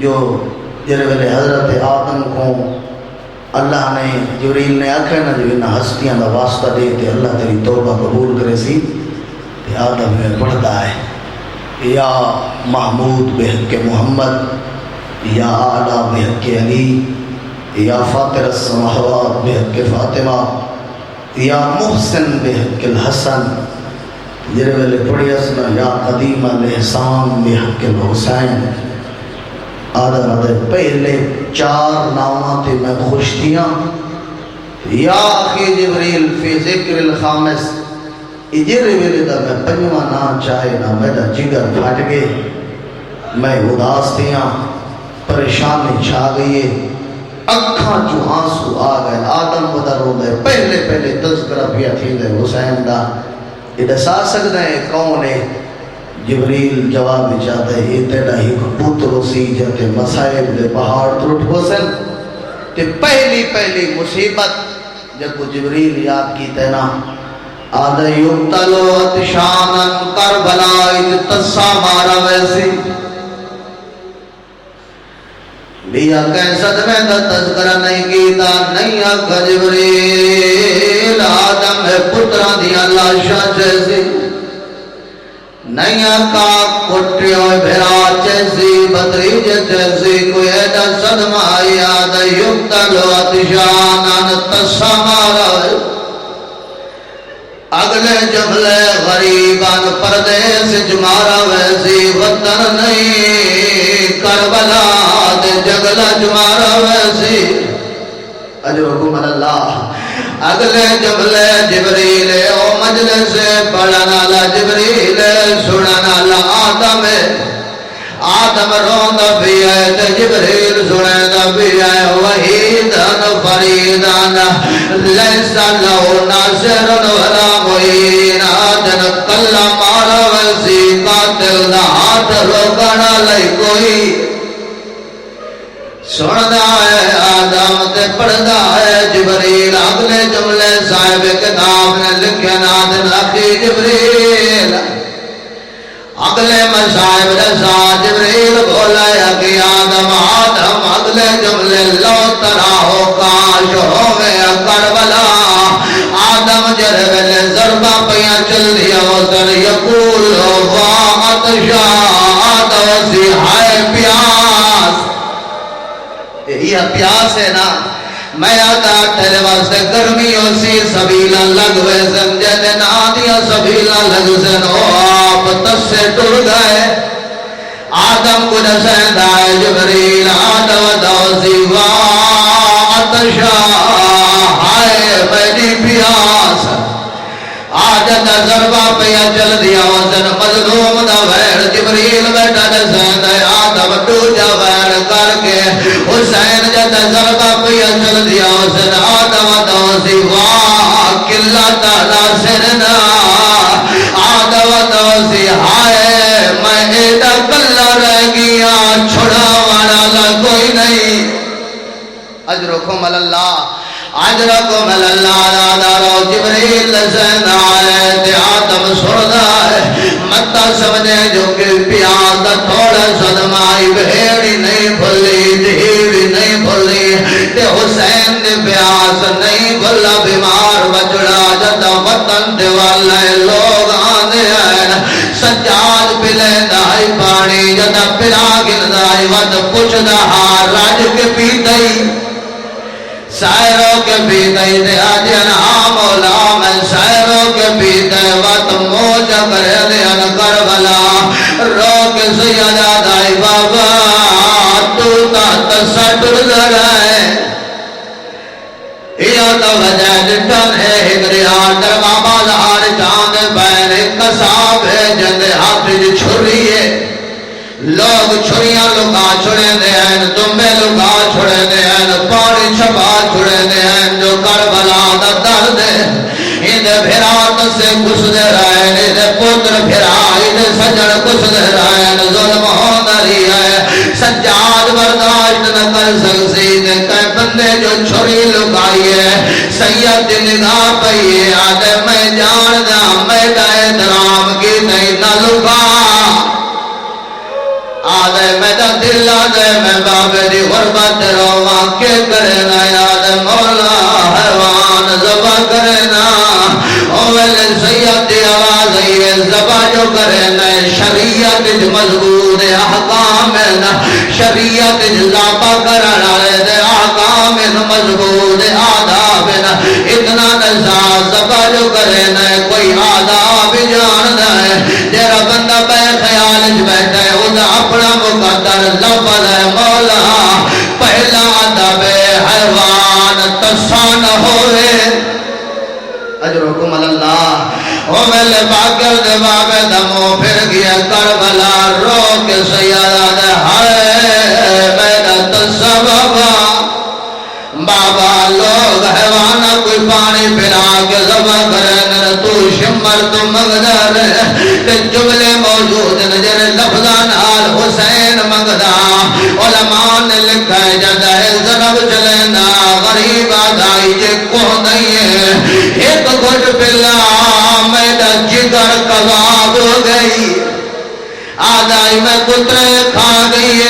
جو جڑے ویلے حضرت آدم کو اللہ نے جبریل نے آکھا نا جو انہاں ہستیاں دا واسطہ دے تے اللہ تیری توبہ قبول کرے سی تے آدم میں پڑھتا ہے یا محمود بحق محمد یا اعلیٰ بحق علی یا فاطر السماوات بحق فاطمہ یا محسن بحق الحسن جڑے ویلے پڑھی اسنا یا قدیم الاحسان بحق الحسین آدم آدھے پہلے 4 نامات میں خوش دیاں یا اخی جبریل فی ذکر الخامس اجرے ویلے دا میں 5واں نا چاہے نا میرا جگر پھٹ گئے میں اداس دیاں پریشانی چھا گئی اکھاں جو آنسو آ گئے آدم بدر ہو گئے پہلے تذکرہ پیا تھی دے حسین دا یہ دسا سکتا ہے کون ہے جبریل جواب چاہتا ہے یہ تیڑا ہی پتر سی جاتے مسائب دے پہاڑ ترٹ حسن تے پہلی مصیبت جب وہ جبریل یاد کی تینا آدھے یقتلو اتشانن کربلا اتسا مارا ویسی بیا کیسد میں دا تذکرہ نہیں کیتا نہیں آکھا جبریل آدم ہے پترہ دیا لاشا جیسی نہیں آکا کٹیوں بھرا چیسی بطریج چیسی کوئی ایڈا صدمہ یاد یقتلو اتشانن تسا مارا اگلے جبلے غریبان پردیس جمارا ویسی وطن نہیں کربلا دے جگلہ جمارا ویسی اجرکم اللہ اگلے جبلے جبریل او مجلس پڑھنا لا جبریل سننا لا آدم روندہ بھی ہے تے جبریل سننا بھی ہے وحیدان فریدان لیسا لہو ناصر ولا معین آدن کلا مارا ویسی قاتل دا ہاتھ روکنا لئی کوئی سننا ہے آدم تے پڑھنا ہے جبریل اگلے جملے صاحب کتاب نے لکھے نادن اخی جبریل اگلے مصائب رسا جبریل بولا یا کہ آدم اگلے جملے لو تراہو کاش ہوئے کربلا آدم جرولے ضربہ پیا چل دیا وزن یقول واعت شاہد وزی ہائے پیاس یہ پیاس ہے نا میں آدھا تیرے واسطے گرمیوں سی سبیلہ لگوے سن جیدے نادیا سبیلہ لگوزن او آپ تس سے ٹر گئے آدم کو نسین دائے جبریل آدم دوزی وات شاہ ہائے میری پیاس آجت ضربہ پیا چل دیا وزن مظلوم دا ویر جبریل بیٹا نسین دائے آدم ٹوجا ویر کر کے حسین جت ضربہ پیا چل دیا وزن آدم دوزی واہ کلا تالا سرنا آدم دوزی ہائے میں ایڈا کلا رہ گیا چھڑا والا کوئی نہیں اجرکم اللہ اجرکم اللہ دارو جبریل لسن آئے تے آدم سردہ ہے متا سمجھے جو کہ پیاس دا تھوڑا صدمائی بھیڑی نہیں بھلی دھیوی نہیں بھلی تے حسین دے پیاس نہیں بھلا بیمار بچڑا جتا وطن دے والے لوگ آنے آئے سجاد پلے دائی پانی جتا پلا گل دائی وط پچھ دا ہار راج کے پیتائی سائروں کے پیتے دے آجین مولا میں سائروں کے پیتے وقت موجہ کرے دین کربلا روک سیدہ دائی بابا تو تحت سٹر درائے یہ تو وجہ جتن ہے ہدری آٹر بابا دار چاند بین کساب ہے جندے ہاتھ جو چھری ہے لوگ چھریاں لکا چھڑے دے ہیں تمبے لکا چھڑے دے ہیں پانی چھپا چھڑے دے ہیں جو کربلا دا درد ہے اندھے بھرات سے کس دے رہے اندھے پتر بھرا اندھے سجڑ کس دے رہے ظلم ہوندری ہے سجاد برداشت نہ کر سکسی دے کئی بندے جو چھری لکائی ہے سید نگاہ پہیے آدھے میں جان دا میں دائے درام کی نہیں نہ لکا آدھے میں دا دلہ دے میں بابے دی غربت رواں کے کرنا یاد مولا حیوان ذبح کرنا اول سید دی آواز ہے ذبح جو کرنا شریعت مضبوط احکام نا شریعت لاپا کرنا دے احکام مضبوط آداب نا اتنا نزا ذبح جو کرنا کوئی آداب جاندا ہے تیرا بندہ بے خیال بیٹھا ہے وہ اپنا مقدر لفظ ہے مولا پہلا ادب حیوان تسان ہوئے اجرکم اللہ او میلے باگر دے بابے دمو پھر گیا کربلا رو کے سیادہ دے ہائے میرا تصبابا بابا لوگ حیوانہ کوئی پانی پھرا کے ذبح کریں تو شمر تو مغدر تے جملے موجود نجر لفظان آل حسین مغدہ علماء نے لکھا ہے جدہ ضرب چلینا غریب آدھائی جے کو نہیں ہے ایک گھٹ پلا میرا جگر کباب ہو گئی آدھائی میں کترے کھا گئی